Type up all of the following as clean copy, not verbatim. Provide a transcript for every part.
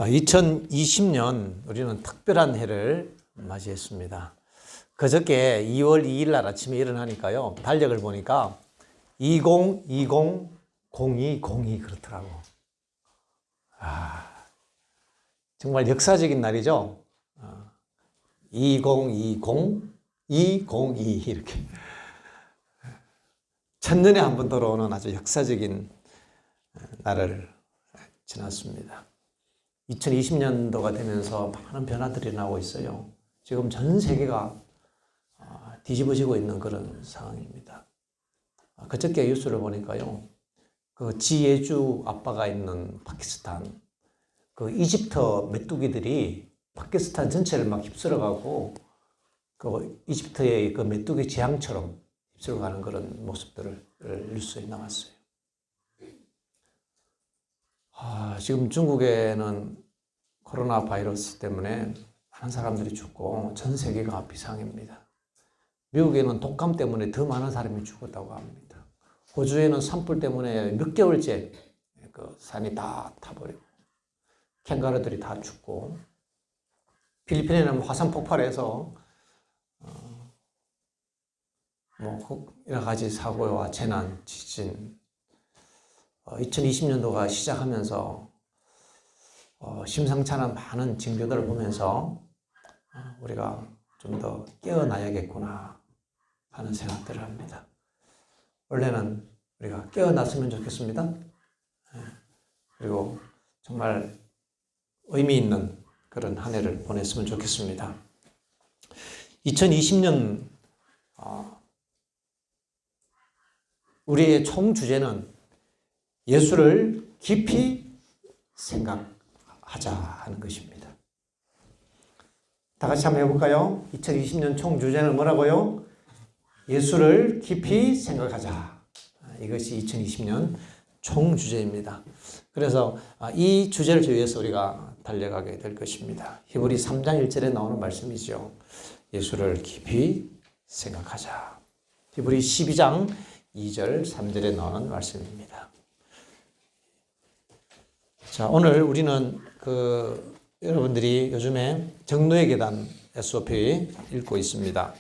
2020년 우리는 특별한 해를 맞이했습니다. 그저께 2월 2일 날 아침에 일어나니까요, 달력을 보니까 2020-0202 그렇더라고. 정말 역사적인 날이죠. 2020-2022 이렇게 천년에 한 번 들어오는 아주 역사적인 날을 지났습니다. 2020년도가 되면서 많은 변화들이 나오고 있어요. 지금 전 세계가 뒤집어지고 있는 그런 상황입니다. 그저께 뉴스를 보니까요, 그 지혜주 아빠가 있는 파키스탄, 그 이집트 메뚜기들이 파키스탄 전체를 막 휩쓸어가고, 그 이집트의 그 메뚜기 재앙처럼 휩쓸어가는 그런 모습들을 뉴스에 나왔어요. 지금 중국에는 코로나 바이러스 때문에 많은 사람들이 죽고 전 세계가 비상입니다. 미국에는 독감 때문에 더 많은 사람이 죽었다고 합니다. 호주에는 산불 때문에 몇 개월째 그 산이 다 타버리고 캥거루들이 다 죽고, 필리핀에는 화산 폭발해서 여러 가지 사고와 재난, 지진, 2020년도가 시작하면서 심상치 않은 많은 징조들을 보면서 우리가 좀 더 깨어나야겠구나 하는 생각들을 합니다. 원래는 우리가 깨어났으면 좋겠습니다. 그리고 정말 의미 있는 그런 한 해를 보냈으면 좋겠습니다. 2020년 우리의 총 주제는 예수를 깊이 생각하자 하는 것입니다. 다 같이 한번 해볼까요? 2020년 총 주제는 뭐라고요? 예수를 깊이 생각하자. 이것이 2020년 총 주제입니다. 그래서 이 주제를 위해서 우리가 달려가게 될 것입니다. 히브리 3장 1절에 나오는 말씀이죠. 예수를 깊이 생각하자. 히브리 12장 2절 3절에 나오는 말씀입니다. 자, 오늘 우리는 여러분들이 요즘에 정노의 계단 SOP 읽고 있습니다.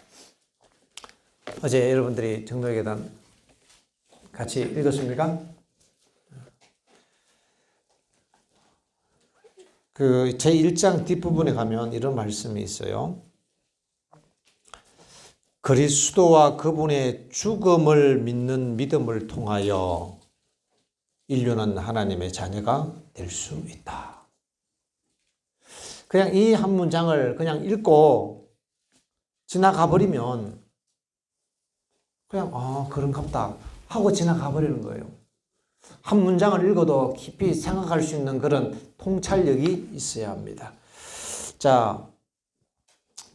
어제 여러분들이 정노의 계단 같이 읽었습니까? 그 제1장 뒷부분에 가면 이런 말씀이 있어요. 그리스도와 그분의 죽음을 믿는 믿음을 통하여 인류는 하나님의 자녀가 될 수 있다. 그냥 이 한 문장을 그냥 읽고 지나가 버리면 그냥 그런갑다 하고 지나가 버리는 거예요. 한 문장을 읽어도 깊이 생각할 수 있는 그런 통찰력이 있어야 합니다. 자,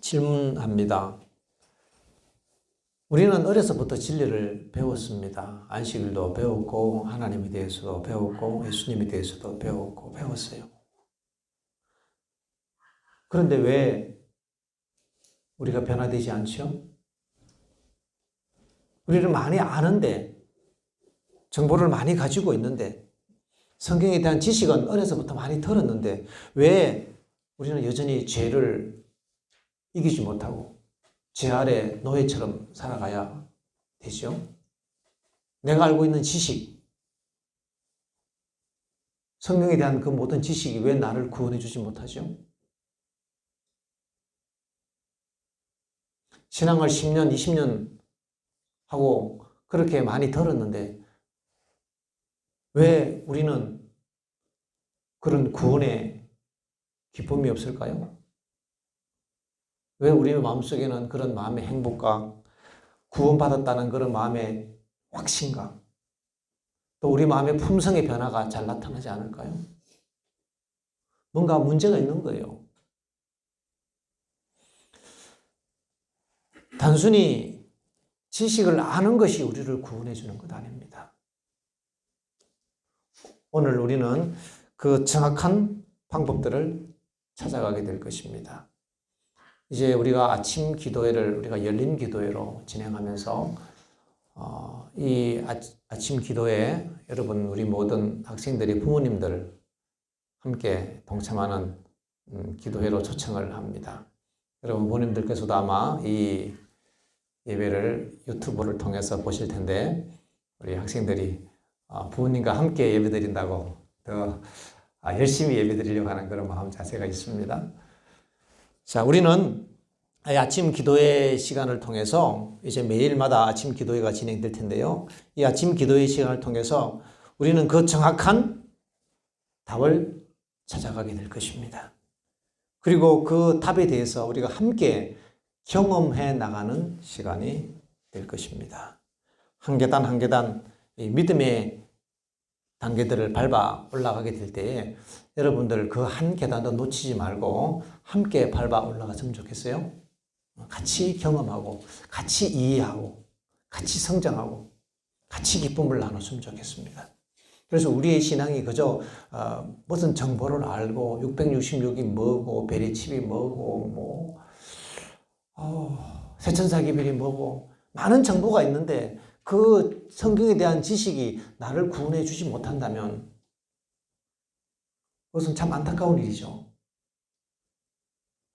질문합니다. 우리는 어려서부터 진리를 배웠습니다. 안식일도 배웠고, 하나님에 대해서도 배웠고, 예수님에 대해서도 배웠어요. 그런데 왜 우리가 변화되지 않죠? 우리는 많이 아는데, 정보를 많이 가지고 있는데, 성경에 대한 지식은 어려서부터 많이 들었는데, 왜 우리는 여전히 죄를 이기지 못하고 죄 아래 노예처럼 살아가야 되죠? 내가 알고 있는 지식, 성경에 대한 그 모든 지식이 왜 나를 구원해 주지 못하죠? 신앙을 10년, 20년 하고 그렇게 많이 들었는데 왜 우리는 그런 구원의 기쁨이 없을까요? 왜 우리 마음속에는 그런 마음의 행복과 구원받았다는 그런 마음의 확신과 또 우리 마음의 품성의 변화가 잘 나타나지 않을까요? 뭔가 문제가 있는 거예요. 단순히 지식을 아는 것이 우리를 구원해 주는 것 아닙니다. 오늘 우리는 그 정확한 방법들을 찾아가게 될 것입니다. 이제 우리가 아침 기도회를 우리가 열린 기도회로 진행하면서 이 아침 기도회 여러분 우리 모든 학생들이 부모님들 함께 동참하는 기도회로 초청을 합니다. 여러분 부모님들께서도 아마 이 예배를 유튜브를 통해서 보실 텐데 우리 학생들이 부모님과 함께 예배드린다고 더 열심히 예배드리려고 하는 그런 마음 자세가 있습니다. 자, 우리는 아침 기도회 시간을 통해서 이제 매일마다 아침 기도회가 진행될 텐데요. 이 아침 기도회 시간을 통해서 우리는 그 정확한 답을 찾아가게 될 것입니다. 그리고 그 답에 대해서 우리가 함께 경험해 나가는 시간이 될 것입니다. 한 계단 한 계단 믿음의 단계들을 밟아 올라가게 될 때에 여러분들 그 한 계단도 놓치지 말고 함께 밟아 올라갔으면 좋겠어요. 같이 경험하고 같이 이해하고 같이 성장하고 같이 기쁨을 나눴으면 좋겠습니다. 그래서 우리의 신앙이 그저 무슨 정보를 알고 666이 뭐고 베리칩이 뭐고 세천사기별이 뭐고 많은 정보가 있는데 그 성경에 대한 지식이 나를 구원해 주지 못한다면 그것은 참 안타까운 일이죠.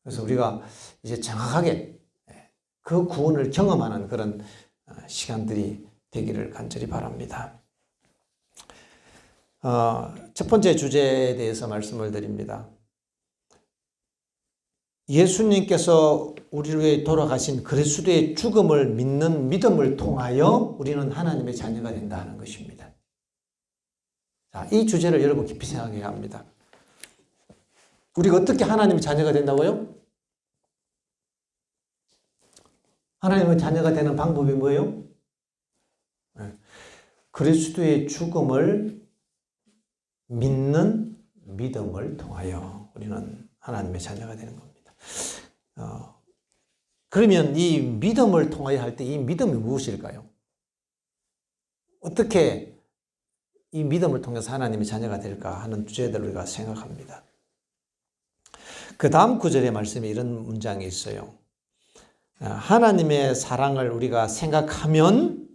그래서 우리가 이제 정확하게 그 구원을 경험하는 그런 시간들이 되기를 간절히 바랍니다. 첫 번째 주제에 대해서 말씀을 드립니다. 예수님께서 우리를 위해 돌아가신 그리스도의 죽음을 믿는 믿음을 통하여 우리는 하나님의 자녀가 된다는 것입니다. 자, 이 주제를 여러분 깊이 생각해야 합니다. 우리가 어떻게 하나님의 자녀가 된다고요? 하나님의 자녀가 되는 방법이 뭐예요? 그리스도의 죽음을 믿는 믿음을 통하여 우리는 하나님의 자녀가 되는 겁니다. 그러면 이 믿음을 통하여 할 때 이 믿음이 무엇일까요? 어떻게 이 믿음을 통해서 하나님의 자녀가 될까 하는 주제들을 우리가 생각합니다. 그 다음 구절의 말씀에 이런 문장이 있어요. 하나님의 사랑을 우리가 생각하면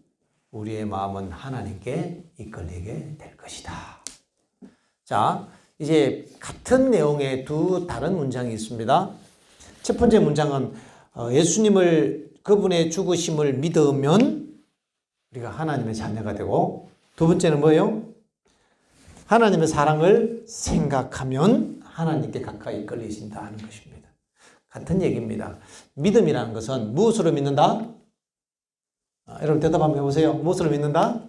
우리의 마음은 하나님께 이끌리게 될 것이다. 자, 이제 같은 내용의 두 다른 문장이 있습니다. 첫 번째 문장은 예수님을 그분의 죽으심을 믿으면 우리가 하나님의 자녀가 되고, 두 번째는 뭐예요? 하나님의 사랑을 생각하면 하나님께 가까이 끌리신다 하는 것입니다. 같은 얘기입니다. 믿음이라는 것은 무엇으로 믿는다? 여러분 대답 한번 해보세요. 무엇으로 믿는다?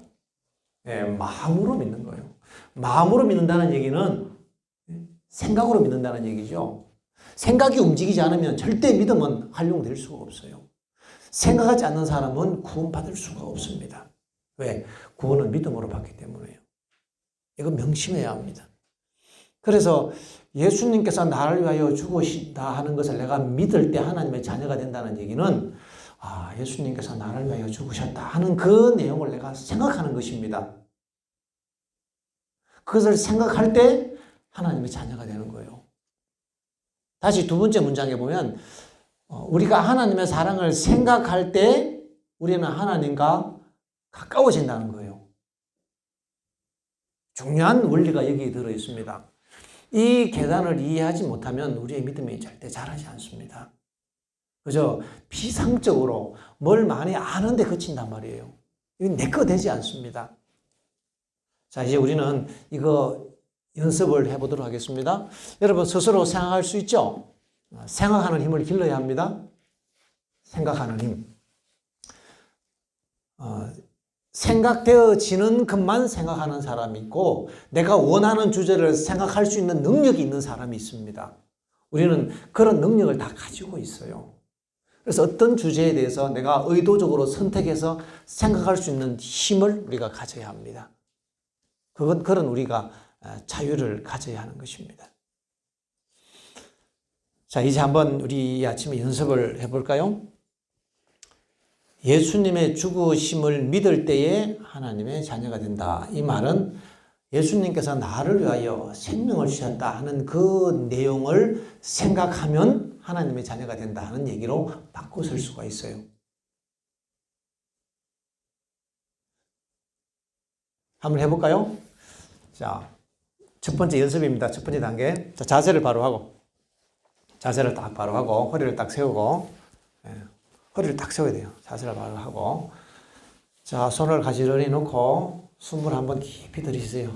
네, 마음으로 믿는 거예요. 마음으로 믿는다는 얘기는 생각으로 믿는다는 얘기죠. 생각이 움직이지 않으면 절대 믿음은 활용될 수가 없어요. 생각하지 않는 사람은 구원받을 수가 없습니다. 왜? 구원은 믿음으로 받기 때문에요. 이거 명심해야 합니다. 그래서 예수님께서 나를 위하여 죽으신다 하는 것을 내가 믿을 때 하나님의 자녀가 된다는 얘기는 예수님께서 나를 위하여 죽으셨다 하는 그 내용을 내가 생각하는 것입니다. 그것을 생각할 때 하나님의 자녀가 되는 거예요. 다시 두 번째 문장에 보면 우리가 하나님의 사랑을 생각할 때 우리는 하나님과 가까워진다는 거예요. 중요한 원리가 여기 들어 있습니다. 이 계단을 이해하지 못하면 우리의 믿음이 절대 자라지 않습니다. 그저 비상적으로 뭘 많이 아는데 그친단 말이에요. 이건 내 거 되지 않습니다. 자, 이제 우리는 이거 연습을 해보도록 하겠습니다. 여러분 스스로 생각할 수 있죠? 생각하는 힘을 길러야 합니다. 생각하는 힘. 생각되어지는 것만 생각하는 사람이 있고 내가 원하는 주제를 생각할 수 있는 능력이 있는 사람이 있습니다. 우리는 그런 능력을 다 가지고 있어요. 그래서 어떤 주제에 대해서 내가 의도적으로 선택해서 생각할 수 있는 힘을 우리가 가져야 합니다. 그런 우리가 자유를 가져야 하는 것입니다. 자, 이제 한번 우리 아침에 연습을 해볼까요? 예수님의 죽으심을 믿을 때에 하나님의 자녀가 된다. 이 말은 예수님께서 나를 위하여 생명을 주셨다 하는 그 내용을 생각하면 하나님의 자녀가 된다 하는 얘기로 바꿔 쓸 수가 있어요. 한번 해볼까요? 자, 첫 번째 연습입니다. 첫 번째 단계. 자, 자세를 바로 하고, 자세를 딱 바로 하고, 허리를 딱 세우고, 허리를 딱 세워야 돼요. 자세를 바로 하고. 자, 손을 가지런히 놓고, 숨을 한번 깊이 들이쉬세요.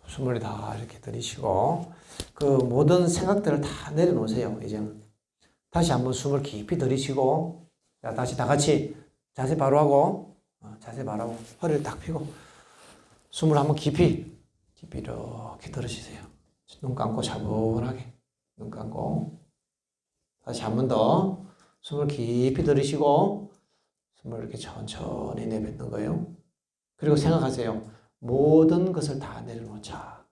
숨을 다 이렇게 들이쉬고, 그 모든 생각들을 다 내려놓으세요, 이제는. 다시 한번 숨을 깊이 들이쉬고, 자, 다시 다 같이 자세 바로 하고, 자세 바로 하고, 허리를 딱 펴고, 숨을 한번 깊이 이렇게 들이쉬세요. 눈 감고 차분하게, 눈 감고, 다시 한 번 더, 숨을 깊이 들이쉬고, 숨을 이렇게 천천히 내뱉는 거예요. 그리고 생각하세요. 모든 것을 다 내려놓자.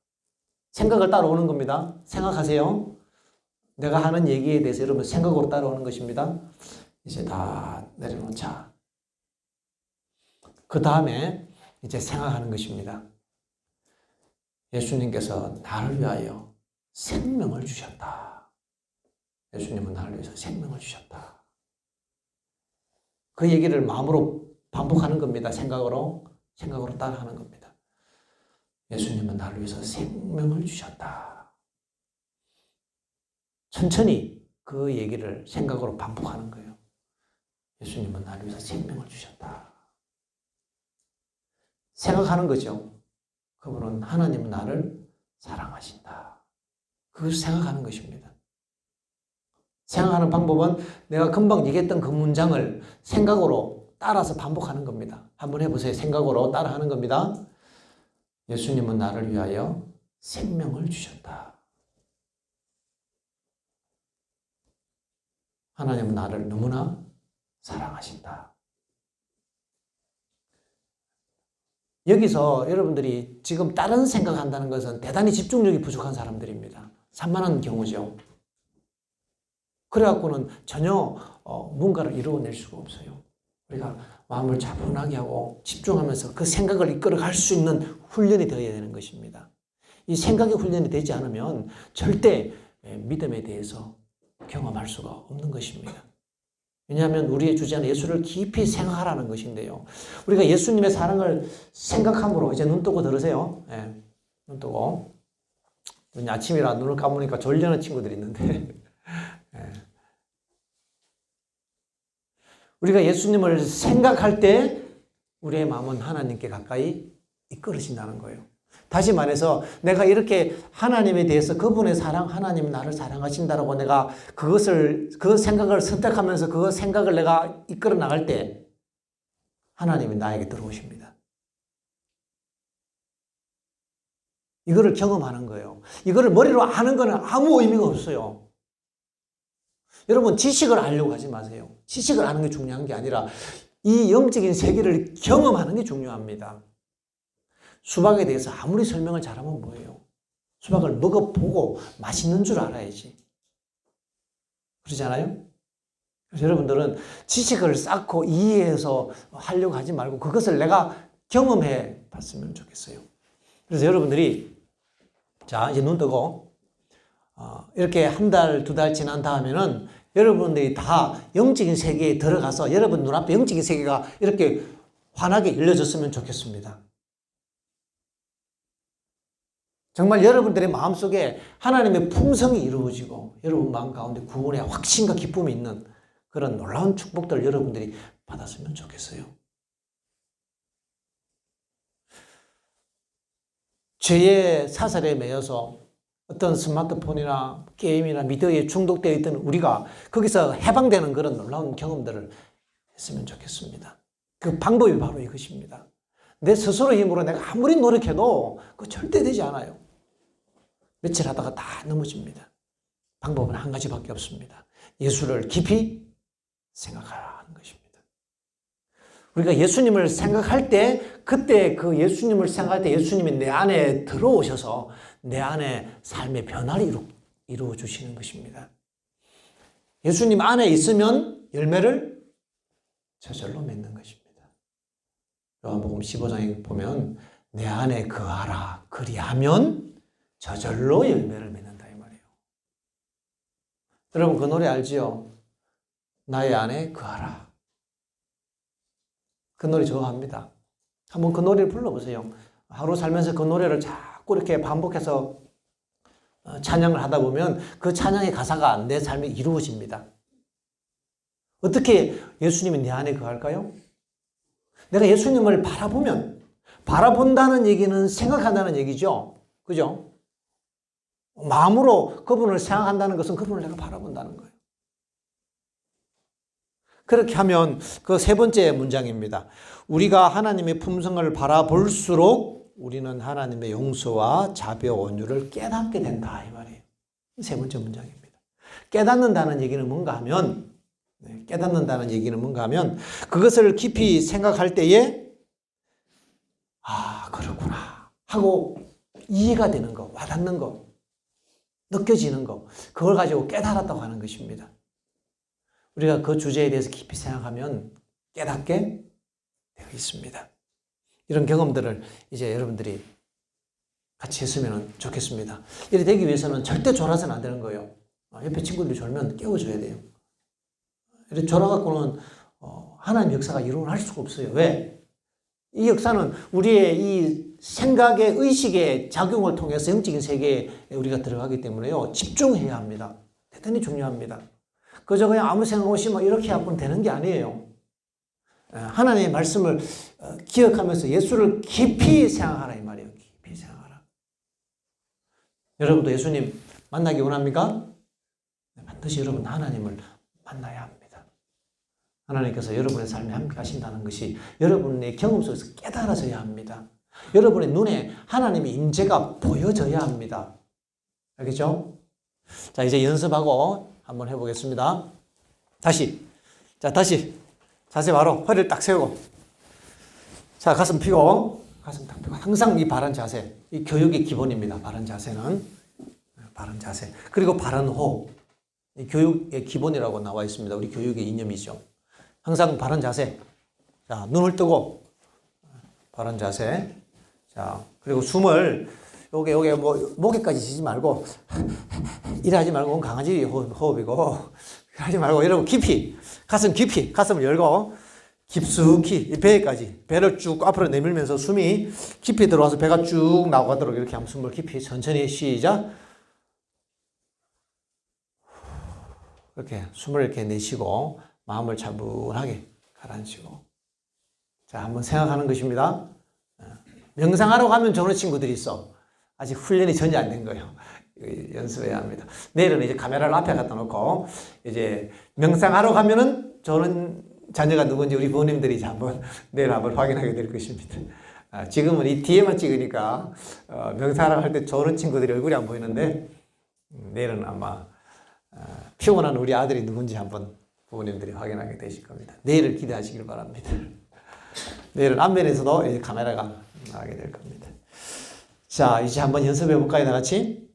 생각을 따라오는 겁니다. 생각하세요. 내가 하는 얘기에 대해서 여러분 생각으로 따라오는 것입니다. 이제 다 내려놓자. 그 다음에 이제 생각하는 것입니다. 예수님께서 나를 위하여 생명을 주셨다. 예수님은 나를 위해서 생명을 주셨다. 그 얘기를 마음으로 반복하는 겁니다. 생각으로 따라하는 겁니다. 예수님은 나를 위해서 생명을 주셨다. 천천히 그 얘기를 생각으로 반복하는 거예요. 예수님은 나를 위해서 생명을 주셨다. 생각하는 거죠. 그분은 하나님은 나를 사랑하신다. 그것을 생각하는 것입니다. 생각하는 방법은 내가 금방 얘기했던 그 문장을 생각으로 따라서 반복하는 겁니다. 한번 해보세요. 생각으로 따라하는 겁니다. 예수님은 나를 위하여 생명을 주셨다. 하나님은 나를 너무나 사랑하신다. 여기서 여러분들이 지금 다른 생각한다는 것은 대단히 집중력이 부족한 사람들입니다. 산만한 경우죠. 그래갖고는 전혀 뭔가를 이루어낼 수가 없어요. 우리가 마음을 차분하게 하고 집중하면서 그 생각을 이끌어갈 수 있는 훈련이 되어야 되는 것입니다. 이 생각의 훈련이 되지 않으면 절대 믿음에 대해서 경험할 수가 없는 것입니다. 왜냐하면 우리의 주제는 예수를 깊이 생각하라는 것인데요. 우리가 예수님의 사랑을 생각함으로 이제 눈 뜨고 들으세요. 네, 눈 뜨고. 아침이라 눈을 감으니까 졸려는 친구들이 있는데 네. 우리가 예수님을 생각할 때 우리의 마음은 하나님께 가까이 이끌어진다는 거예요. 다시 말해서 내가 이렇게 하나님에 대해서 그분의 사랑, 하나님은 나를 사랑하신다라고 내가 그 생각을 선택하면서 그 생각을 내가 이끌어 나갈 때 하나님이 나에게 들어오십니다. 이거를 경험하는 거예요. 이거를 머리로 아는 거는 아무 의미가 없어요. 여러분 지식을 알려고 하지 마세요. 지식을 아는 게 중요한 게 아니라 이 영적인 세계를 경험하는 게 중요합니다. 수박에 대해서 아무리 설명을 잘하면 뭐예요? 수박을 먹어보고 맛있는 줄 알아야지. 그러잖아요? 그래서 여러분들은 지식을 쌓고 이해해서 하려고 하지 말고 그것을 내가 경험해 봤으면 좋겠어요. 그래서 여러분들이 자 이제 눈 뜨고 이렇게 한 달, 두 달 지난 다음에는 여러분들이 다 영적인 세계에 들어가서 여러분 눈앞에 영적인 세계가 이렇게 환하게 열려졌으면 좋겠습니다. 정말 여러분들의 마음속에 하나님의 풍성이 이루어지고 여러분 마음 가운데 구원의 확신과 기쁨이 있는 그런 놀라운 축복들을 여러분들이 받았으면 좋겠어요. 죄의 사슬에 매여서 어떤 스마트폰이나 게임이나 미디어에 중독되어 있던 우리가 거기서 해방되는 그런 놀라운 경험들을 했으면 좋겠습니다. 그 방법이 바로 이것입니다. 내 스스로 힘으로 내가 아무리 노력해도 그거 절대 되지 않아요. 며칠 하다가 다 넘어집니다. 방법은 한 가지밖에 없습니다. 예수를 깊이 생각하라는 것입니다. 우리가 예수님을 생각할 때 그때 그 예수님을 생각할 때 예수님이 내 안에 들어오셔서 내 안에 삶의 변화를 이루어 주시는 것입니다. 예수님 안에 있으면 열매를 저절로 맺는 것입니다. 요한복음 15장에 보면 내 안에 거하라 그리하면 저절로 열매를 맺는다 이 말이에요. 여러분 그 노래 알지요? 나의 안에 거하라. 그 노래 좋아합니다. 한번 그 노래를 불러보세요. 하루 살면서 그 노래를 자꾸 이렇게 반복해서 찬양을 하다 보면 그 찬양의 가사가 내 삶에 이루어집니다. 어떻게 예수님이 내 안에 거할까요? 내가 예수님을 바라본다는 얘기는 생각한다는 얘기죠. 그죠? 마음으로 그분을 생각한다는 것은 그분을 내가 바라본다는 거예요. 그렇게 하면 그 세 번째 문장입니다. 우리가 하나님의 품성을 바라볼수록 우리는 하나님의 용서와 자비와 온유를 깨닫게 된다 이 말이에요. 세 번째 문장입니다. 깨닫는다는 얘기는 뭔가 하면 그것을 깊이 생각할 때에 아 그렇구나 하고 이해가 되는 거, 와닿는 거, 느껴지는 거, 그걸 가지고 깨달았다고 하는 것입니다. 우리가 그 주제에 대해서 깊이 생각하면 깨닫게 되어 있습니다. 이런 경험들을 이제 여러분들이 같이 했으면 좋겠습니다. 이렇게 되기 위해서는 절대 졸아서는 안 되는 거예요. 옆에 친구들이 졸면 깨워줘야 돼요. 이렇게 졸아갖고는 하나님의 역사가 일어날 수가 없어요. 왜? 이 역사는 우리의 이 생각의 의식의 작용을 통해서 영적인 세계에 우리가 들어가기 때문에요. 집중해야 합니다. 대단히 중요합니다. 그저 그냥 아무 생각 없이 막 이렇게 하고는 되는 게 아니에요. 하나님의 말씀을 기억하면서 예수를 깊이 생각하라 이 말이에요. 깊이 생각하라. 여러분도 예수님 만나기 원합니까? 반드시 여러분 하나님을 만나야 합니다. 하나님께서 여러분의 삶에 함께 하신다는 것이 여러분의 경험 속에서 깨달아져야 합니다. 여러분의 눈에 하나님의 임재가 보여져야 합니다. 알겠죠? 자, 이제 연습하고 한번 해보겠습니다. 다시 자세 바로 허리를 딱 세우고 자 가슴 펴고 항상 이 바른 자세, 이 교육의 기본입니다. 바른 자세는 바른 자세 그리고 바른 호흡, 이 교육의 기본이라고 나와 있습니다. 우리 교육의 이념이죠. 항상 바른 자세. 자, 눈을 뜨고 바른 자세. 자, 그리고 숨을 요게 뭐 목에까지 쉬지 말고 일하지 말고 강아지 호흡이고 하지 말고 여러분 깊이 가슴을 열고 깊숙이 배까지 배를 쭉 앞으로 내밀면서 숨이 깊이 들어와서 배가 쭉 나가도록 이렇게 한번 숨을 깊이 천천히 시작. 이렇게 숨을 이렇게 내쉬고 마음을 차분하게 가라앉히고 자 한번 생각하는 것입니다. 명상하러 가면 좋은 친구들이 있어. 아직 훈련이 전혀 안 된 거예요. 연습해야 합니다. 내일은 이제 카메라를 앞에 갖다 놓고 이제 명상하러 가면은 저는 자녀가 누군지 우리 부모님들이 내일 한번 확인하게 될 것입니다. 지금은 이 뒤에만 찍으니까 명상하러 갈 때 저런 친구들이 얼굴이 안 보이는데 내일은 아마 피곤한 우리 아들이 누군지 한번 부모님들이 확인하게 되실 겁니다. 내일을 기대하시길 바랍니다. 내일은 앞면에서도 이제 카메라가 나가게 될 겁니다. 자, 이제 한번 연습해 볼까요? 다 같이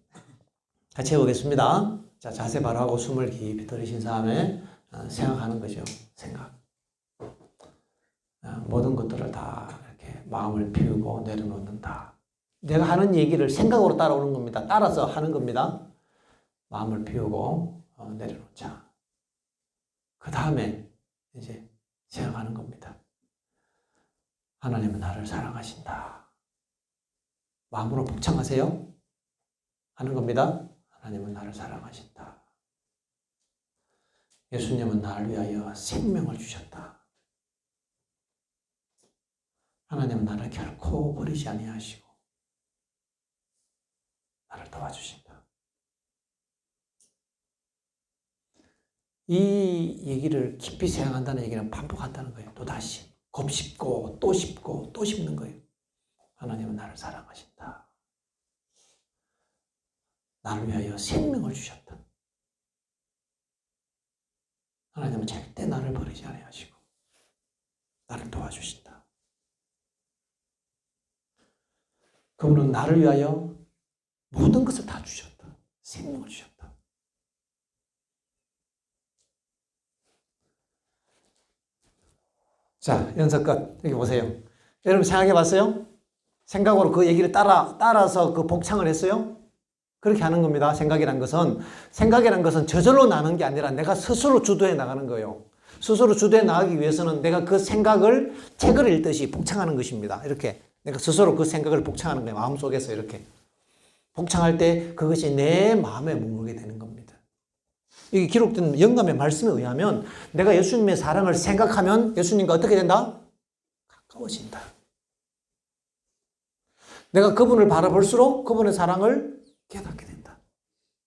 해보겠습니다. 자, 자세 바로 하고 숨을 깊이 들이신 다음에 생각하는 거죠. 생각. 모든 것들을 다 이렇게 마음을 비우고 내려놓는다. 내가 하는 얘기를 생각으로 따라오는 겁니다. 따라서 하는 겁니다. 마음을 비우고 내려놓자. 그 다음에 이제 생각하는 겁니다. 하나님은 나를 사랑하신다. 마음으로 복창하세요. 하는 겁니다. 하나님은 나를 사랑하신다. 예수님은 나를 위하여 생명을 주셨다. 하나님은 나를 결코 버리지 아니하시고 나를 도와주신다. 이 얘기를 깊이 생각한다는 얘기는 반복한다는 거예요. 또다시 곱씹고 또 씹고 또 씹는 거예요. 하나님은 나를 사랑하신다. 나를 위하여 생명을 주셨다. 하나님은 절대 나를 버리지 아니하시고 나를 도와주신다. 그분은 나를 위하여 모든 것을 다 주셨다. 생명을 주셨다. 자, 연습 끝. 여기 보세요. 여러분 생각해 봤어요? 생각으로 그 얘기를 따라서 그 복창을 했어요? 그렇게 하는 겁니다. 생각이란 것은 저절로 나는 게 아니라 내가 스스로 주도해 나가는 거예요. 스스로 주도해 나가기 위해서는 내가 그 생각을 책을 읽듯이 복창하는 것입니다. 이렇게 내가 스스로 그 생각을 복창하는 거예요. 마음속에서 이렇게. 복창할 때 그것이 내 마음에 머물게 되는 겁니다. 여기 기록된 영감의 말씀에 의하면 내가 예수님의 사랑을 생각하면 예수님과 어떻게 된다? 가까워진다. 내가 그분을 바라볼수록 그분의 사랑을 깨닫게 된다.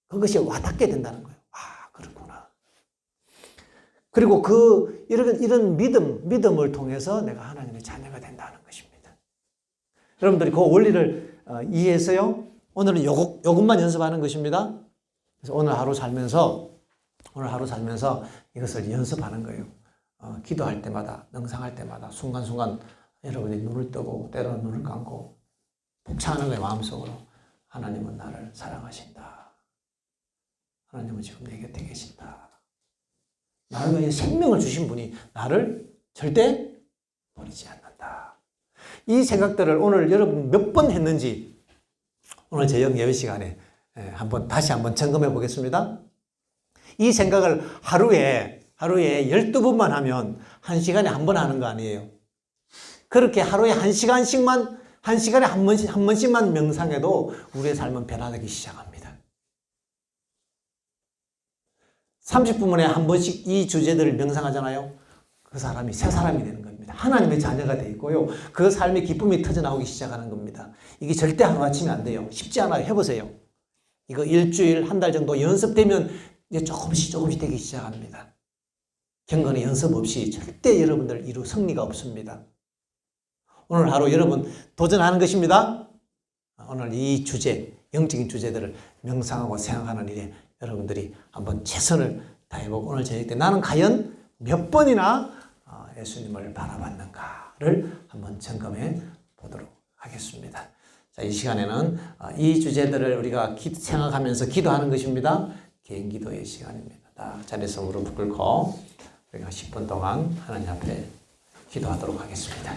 그것이 와닿게 된다는 거예요. 아, 그렇구나. 그리고 이런 믿음을 통해서 내가 하나님의 자녀가 된다는 것입니다. 여러분들이 그 원리를 이해해서요. 오늘은 요것만 연습하는 것입니다. 그래서 오늘 하루 살면서 이것을 연습하는 거예요. 기도할 때마다, 명상할 때마다, 순간순간 여러분이 눈을 뜨고, 때로는 눈을 감고, 복창하는 거예요, 마음속으로. 하나님은 나를 사랑하신다. 하나님은 지금 내 곁에 계신다. 나를 위해 생명을 주신 분이 나를 절대 버리지 않는다. 이 생각들을 오늘 여러분 몇 번 했는지 오늘 저녁 예배 시간에 다시 한번 점검해 보겠습니다. 이 생각을 하루에 12번만 하면 1시간에 한 번 하는 거 아니에요. 그렇게 하루에 1시간씩만, 1시간에 한 번씩만 명상해도 우리의 삶은 변화되기 시작합니다. 30분만에 한 번씩 이 주제들을 명상하잖아요. 그 사람이 새 사람이 되는 겁니다. 하나님의 자녀가 되어 있고요. 그 삶의 기쁨이 터져나오기 시작하는 겁니다. 이게 절대 하루아침에 안 돼요. 쉽지 않아요. 해보세요. 이거 일주일, 한 달 정도 연습되면 이제 조금씩 되기 시작합니다. 경건의 연습 없이 절대 여러분들 이루 승리가 없습니다. 오늘 하루 여러분 도전하는 것입니다. 오늘 이 주제, 영적인 주제들을 명상하고 생각하는 일에 여러분들이 한번 최선을 다해보고 오늘 저녁 때 나는 과연 몇 번이나 예수님을 바라봤는가를 한번 점검해 보도록 하겠습니다. 자, 이 시간에는 이 주제들을 우리가 생각하면서 기도하는 것입니다. 개인 기도의 시간입니다. 자리에서 무릎 꿇고 우리가 10분 동안 하나님 앞에 기도하도록 하겠습니다.